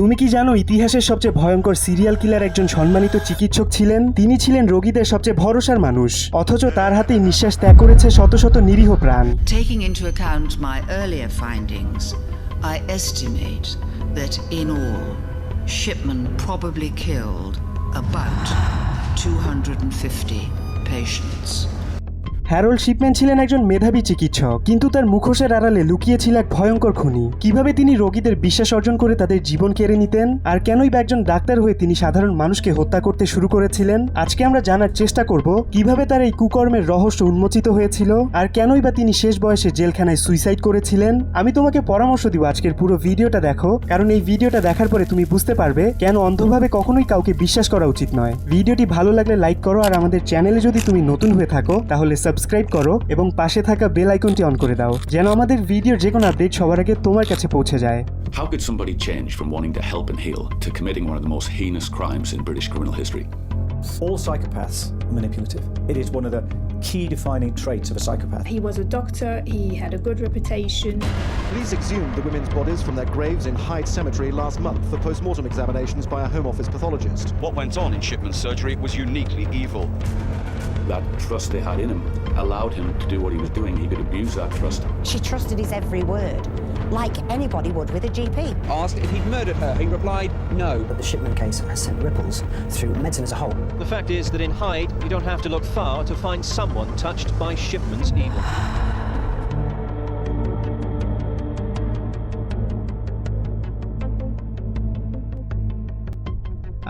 তুমি কি জানো ইতিহাসের সবচেয়ে ভয়ঙ্কর সিরিয়াল কিলার একজন সম্মানিত চিকিৎসক ছিলেন? তিনি ছিলেন রোগীদের সবচেয়ে ভরসার মানুষ, অথচ তার হাতেই নিঃশ্বাস ত্যাগ করেছে শত শত নিরীহ প্রাণ। Taking into account my earlier findings, I estimate that in all, Shipman probably killed about 250 patients. Harold Shipman ছিলেন একজন মেধাবী চিকিৎসক, কিন্তু তার মুখোশের আড়ালে লুকিয়ে ছিল এক ভয়ঙ্কর খুনি। কিভাবে তিনি রোগীদের বিশ্বাস অর্জন করে তাদের জীবন কেড়ে নিতেন, আর কেনই বা একজন ডাক্তার হয়ে তিনি সাধারণ মানুষকে হত্যা করতে শুরু করেছিলেন। আজকে আমরা জানার চেষ্টা করব কিভাবে তার এই কুকর্মের রহস্য উন্মোচিত হয়েছিল, আর কেনই বা তিনি শেষ বয়সে জেলখানায় সুইসাইড করেছিলেন। আমি তোমাকে পরামর্শ দিব আজকের পুরো ভিডিওটা দেখো, কারণ এই ভিডিওটা দেখার পরে তুমি বুঝতে পারবে কেন অন্ধভাবে কখনোই কাউকে বিশ্বাস করা উচিত নয়। ভিডিওটি ভালো লাগলে লাইক করো, আর আমাদের চ্যানেলে যদি তুমি নতুন হয়ে থাকো তাহলে সাবস্ক্রাইব করো এবং পাশে থাকা বেল আইকনটি অন করে দাও, যেন আমাদের ভিডিওর যে কোনো আপডেট সবার আগে তোমার কাছে পৌঁছে যায়। How could somebody change from wanting to help and heal to committing one of the most heinous crimes in British criminal history? All psychopaths are manipulative. It is one of the key defining traits of a psychopath. He was a doctor, he had a good reputation. Police exhumed the women's bodies from their graves in Hyde Cemetery last month for post-mortem examinations by a Home Office pathologist. What went on in Shipman's surgery was uniquely evil. That trust they had in him allowed him to do what he was doing. He could abuse that trust. She trusted his every word, like anybody would with a GP. Asked if he'd murdered her, he replied no. But the Shipman case has sent ripples through medicine as a whole. The fact is that in Hyde, you don't have to look far to find someone touched by Shipman's evil.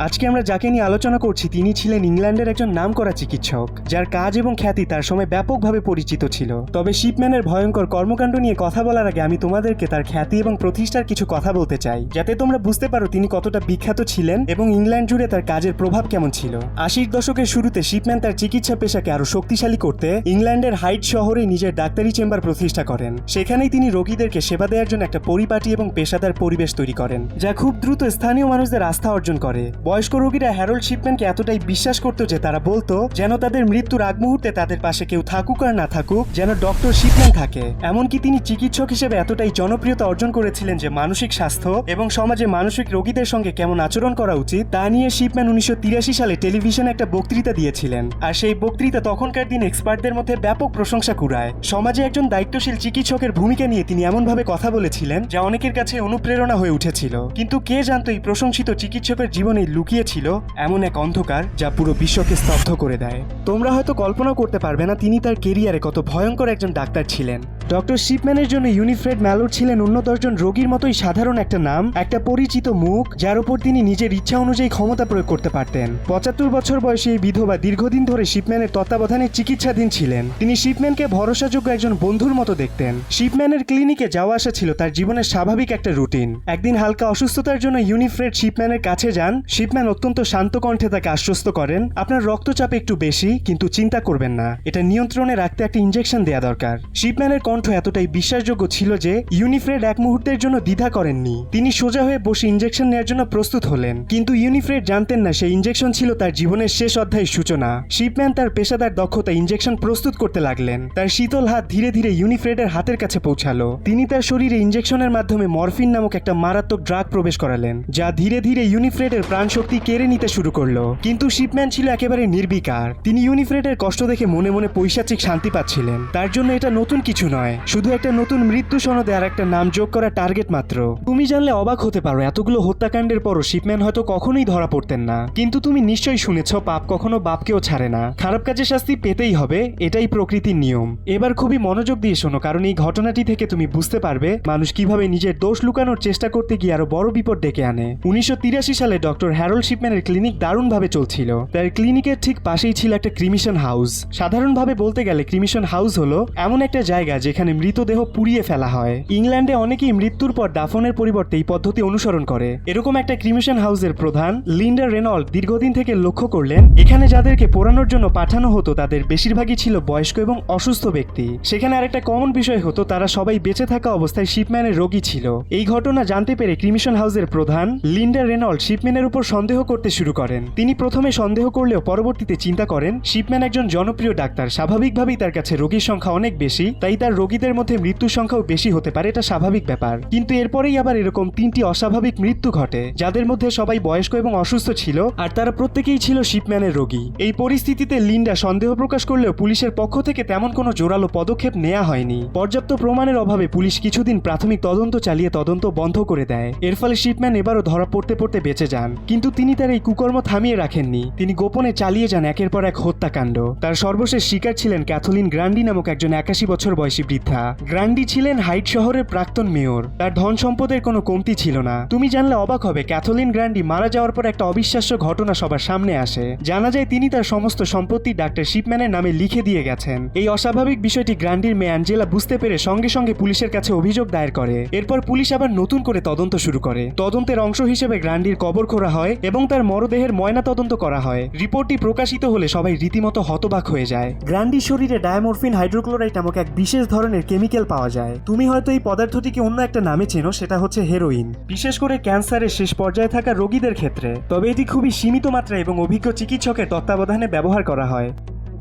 আজকে আমরা যাকে নিয়ে আলোচনা করছি তিনি ছিলেন ইংল্যান্ডের একজন নামকরা চিকিৎসক, যার কাজ এবং খ্যাতি তার সময় ব্যাপকভাবে পরিচিত ছিল। তবে শিপম্যানের ভয়ঙ্কর কর্মকাণ্ড নিয়ে কথা বলার আগে আমি তোমাদেরকে তার খ্যাতি এবং প্রতিষ্ঠার কিছু কথা বলতে চাই, যাতে তোমরা বুঝতে পারো তিনি কতটা বিখ্যাত ছিলেন এবং ইংল্যান্ড জুড়ে তার কাজের প্রভাব কেমন ছিল। 80-র দশকের শুরুতে শিপম্যান তার চিকিৎসা পেশাকে আরো শক্তিশালী করতে ইংল্যান্ডের হাইড শহরে নিজের ডাক্তারি চেম্বার প্রতিষ্ঠা করেন। সেখানেই তিনি রোগীদেরকে সেবা দেওয়ার জন্য একটা পরিপাটি এবং পেশাদার পরিবেশ তৈরি করেন, যা খুব দ্রুত স্থানীয় মানুষদের আস্থা অর্জন করে। বয়স্ক রোগীরা হ্যারল্ড শিপম্যানকে এতটাই বিশ্বাস করত যে তারা বলতো যেন তাদের মৃত্যুর আগ মুহূর্তে তাদের পাশে কেউ থাকুক আর না থাকুক, যেন ডক্টর শিপম্যান থাকে। এমনকি তিনি চিকিৎসক হিসেবে এতটাই জনপ্রিয়তা অর্জন করেছিলেন যে মানসিক স্বাস্থ্য এবং সমাজে মানসিক রোগীদের সঙ্গে কেমন আচরণ করা উচিত তা নিয়ে শিপম্যান 1983 সালে টেলিভিশনে একটা বক্তৃতা দিয়েছিলেন। আর সেই বক্তৃতা তখনকার দিন এক্সপার্টদের মধ্যে ব্যাপক প্রশংসা কুড়ায়। সমাজে একজন দায়িত্বশীল চিকিৎসকের ভূমিকা নিয়ে তিনি এমনভাবে কথা বলেছিলেন যা অনেকের কাছে অনুপ্রেরণা হয়ে উঠেছিল। কিন্তু কে জানতো এই প্রশংসিত চিকিৎসকের জীবনে লুকিয়ে ছিল এমন এক অন্ধকার যা পুরো বিশ্বকে স্তব্ধ করে দেয়। তোমরা হয়তো কল্পনাও করতে পারবে না তিনি তার কেরিয়ারে কত ভয়ঙ্কর একজন ডাক্তার ছিলেন। ডক্টর শিপম্যানের জন্য উইনিফ্রেড ম্যালোর ছিলেন অন্য 10 জন রোগীর মতোই সাধারণ একটা নাম, একটা পরিচিত মুখ যার উপর তিনি নিজের ইচ্ছা অনুযায়ী ক্ষমতা প্রয়োগ করতে পারতেন। 75 বছর বয়সী এই বিধবা দীর্ঘদিন ধরে শিপম্যানের তত্ত্বাবধানে চিকিৎসাধীন ছিলেন। তিনি শিপম্যানকে ভরসাযোগ্য একজন বন্ধুর মতো দেখতেন। শিপম্যানের ক্লিনিকে যাওয়া আসা ছিল তার জীবনের স্বাভাবিক একটা রুটিন। একদিন হালকা অসুস্থতার জন্য উইনিফ্রেড শিপম্যানের কাছে যান। শিপম্যান অত্যন্ত শান্ত কণ্ঠে তাকে আশ্বস্ত করেন, আপনার রক্তচাপ একটু বেশি, কিন্তু চিন্তা করবেন না, এটা নিয়ন্ত্রণে রাখতে একটা ইনজেকশন দেয়া দরকার। শিপম্যানের কণ্ঠ এতটাই বিশ্বাসযোগ্য ছিল যে ইউনিফ্রেড এক মুহূর্তের জন্য দ্বিধা করেননি। তিনি সোজা হয়ে বসে ইনজেকশন নেওয়ার জন্য প্রস্তুত হলেন। কিন্তু ইউনিফ্রেড জানতেন না সেই ইনজেকশন ছিল তার জীবনের শেষ অধ্যায়ের সূচনা। শিপম্যান তার পেশাদার দক্ষতা ইনজেকশন প্রস্তুত করতে লাগলেন। তার শীতল হাত ধীরে ধীরে ইউনিফ্রেডের হাতের কাছে পৌঁছালো। তিনি তার শরীরে ইনজেকশনের মাধ্যমে মরফিন নামক একটা মারাত্মক ড্রাগ প্রবেশ করালেন, যা ধীরে ধীরে ইউনিফ্রেডের প্রাণশক্তি কেড়ে নিতে শুরু করলো। কিন্তু শিপম্যান ছিল একেবারে নির্বিকার। তিনি ইউনিফ্রেডের কষ্ট দেখে মনে মনে পৈশাচিক শান্তি পাচ্ছিলেন। তার জন্য এটা নতুন কিছু নয়, শুধু একটা নতুন মৃত্যু সনদে আর একটা নাম যোগ করা টার্গেট মাত্র। তুমি জানলে অবাক হতে পারো এতগুলো হত্যাকাণ্ডের পরও শিপম্যান হয়তো কখনোই ধরা পড়তেন না। কিন্তু তুমি নিশ্চয়ই শুনেছ পাপ কখনো বাপকেও ছাড়ে না, খারাপ কাজে শাস্তি পেতেই হবে, এটাই প্রকৃতির নিয়ম। এবার খুবই মনোযোগ দিয়ে শোনো, কারণ এই ঘটনাটি থেকে তুমি বুঝতে পারবে মানুষ কিভাবে নিজের দোষ লুকানোর চেষ্টা করতে গিয়ে আরো বড় বিপদ ডেকে আনে। 1983 সালে ডক্টর হ্যারল্ড শিপম্যানের ক্লিনিক দারুণভাবে চলছিল। তার ক্লিনিকের ঠিক পাশেই ছিল একটা ক্রিমিশন হাউস। সাধারণভাবে বলতে গেলে ক্রিমিশন হাউস হলো এমন একটা জায়গা যেখানে মৃতদেহ পুড়িয়ে ফেলা হয়। ইংল্যান্ডে অনেকেই মৃত্যুর পর দাফনের পরিবর্তে এই পদ্ধতি অনুসরণ করে। এরকম একটা ক্রিমিশন হাউসের প্রধান লিন্ডা রেনল্ড দীর্ঘদিন থেকে লক্ষ্য করলেন এখানে যাদেরকে পোড়ানোর জন্য পাঠানো হতো তাদের বেশিরভাগই ছিল বয়স্ক এবং অসুস্থ ব্যক্তি। সেখানে আরেকটা কমন বিষয় হতো, তারা সবাই বেঁচে থাকা অবস্থায় শিপম্যানের রোগী ছিল। এই ঘটনা জানতে পেরে ক্রিমিশন হাউসের প্রধান লিন্ডা রেনল্ড শিপম্যানের উপর সন্দেহ করতে শুরু করেন। তিনি প্রথমে সন্দেহ করলেও পরবর্তীতে চিন্তা করেন শিপম্যান একজন জনপ্রিয় ডাক্তার, স্বাভাবিকভাবেই তার কাছে রোগীর সংখ্যা অনেক বেশি, তাই তার রোগীদের মধ্যে মৃত্যুর সংখ্যাও বেশি হতে পারে, এটা স্বাভাবিক ব্যাপার। কিন্তু এরপরেই আবার এরকম 3টি অস্বাভাবিক মৃত্যু ঘটে, যাদের মধ্যে সবাই বয়স্ক এবং অসুস্থ ছিল, আর তারা প্রত্যেকেই ছিল শিপম্যানের রোগী। এই পরিস্থিতিতে লিন্ডা সন্দেহ প্রকাশ করলেও পুলিশের পক্ষ থেকে তেমন কোনো জোরালো পদক্ষেপ নেওয়া হয়নি। পর্যাপ্ত প্রমাণের অভাবে পুলিশ কিছুদিন প্রাথমিক তদন্ত চালিয়ে তদন্ত বন্ধ করে দেয়। এর ফলে শিপম্যান এবারও ধরা পড়তে পড়তে বেঁচে যান। কিন্তু তিনি তার এই কুকর্ম থামিয়ে রাখেননি। তিনি গোপনে চালিয়ে যান একের পর এক হত্যাকাণ্ড। তার সর্বশেষ শিকার ছিলেন ক্যাথলিন গ্রান্ডি নামক একজন 81 বছর বয়সী বৃদ্ধা। গ্রান্ডি ছিলেন হাইট শহরের প্রাক্তন মেয়র। তার ধন সম্পদের কোনো কমতি ছিল না। তুমি জানলে অবাক হবে, ক্যাথলিন গ্রান্ডি মারা যাওয়ার পর একটা অবিশ্বাস্য ঘটনা সবার সামনে আসে। জানা যায় তিনি তার সমস্ত সম্পত্তি ডাক্তার শিপম্যানের নামে লিখে দিয়ে গেছেন। এই অস্বাভাবিক বিষয়টি গ্রান্ডির মেয়ে অ্যাঞ্জেলা বুঝতে পেরে সঙ্গে সঙ্গে পুলিশের কাছে অভিযোগ দায়ের করে। এরপর পুলিশ আবার নতুন করে তদন্ত শুরু করে। তদন্তের অংশ হিসেবে গ্রান্ডির কবর খোঁড়া হয় এবং তার মরদেহের ময়না তদন্ত করা হয়। রিপোর্টটি প্রকাশিত হলে সবাই রীতিমতো হতবাক হয়ে যায়। গ্রান্ডির শরীরে ডায়ামরফিন হাইড্রোক্লোরাইড নামক এক বিশেষ ধরনের কেমিক্যাল পাওয়া যায়। তুমি হয়তো এই পদার্থটিকে অন্য একটা নামে চেনো, সেটা হচ্ছে হেরোইন, বিশেষ করে ক্যান্সারের শেষ পর্যায়ে থাকা রোগীদের ক্ষেত্রে। তবে এটি খুবই সীমিত মাত্রায় এবং অভিজ্ঞ চিকিৎসকের তত্ত্বাবধানে ব্যবহার করা হয়।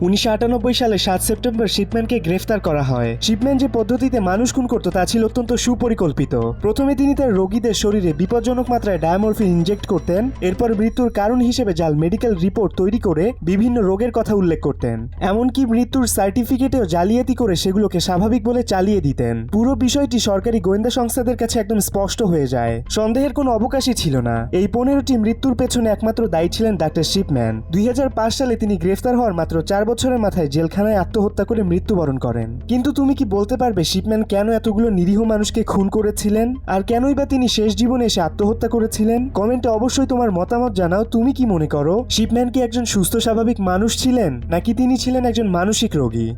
1998 সালে 7 সেপ্টেম্বর শিপম্যানকে গ্রেফতার করা হয়। শিপম্যান যে পদ্ধতিতে মানুষ খুন করত তা ছিল অত্যন্ত সুপরিকল্পিত। প্রথমে তিনি তার রোগীদের শরীরে বিপজ্জনক মাত্রায় ডায়ামরফিন ইনজেক্ট করতেন। এরপর মৃত্যুর কারণ হিসেবে জাল মেডিকেল রিপোর্ট তৈরি করে বিভিন্ন রোগের কথা উল্লেখ করতেন। এমনকি মৃত্যুর সার্টিফিকেটেও জালিয়াতি করে সেগুলোকে স্বাভাবিক বলে চালিয়ে দিতেন। পুরো বিষয়টি সরকারি গোয়েন্দা সংস্থাদের কাছে একদম স্পষ্ট হয়ে যায়। সন্দেহের কোনো অবকাশই ছিল না। এই 15টি মৃত্যুর পেছনে একমাত্র দায়ী ছিলেন ডাক্তার শিপম্যান। 2005 সালে তিনি গ্রেফতার হওয়ার মাত্র 4 বছরের মাথায় জেলখানায় আত্মহত্যা করে মৃত্যুবরণ করেন। কিন্তু তুমি কি বলতে পারবে শিপম্যান কেন এতগুলো নিরীহ মানুষকে খুন করেছিলেন? আর কেনই বা তিনি শেষ জীবনে এসে আত্মহত্যা করেছিলেন? কমেন্টে অবশ্যই তোমার মতামত জানাও। তুমি কি মনে করো, শিপম্যান কি একজন সুস্থ স্বাভাবিক মানুষ ছিলেন, নাকি তিনি ছিলেন একজন মানসিক রোগী?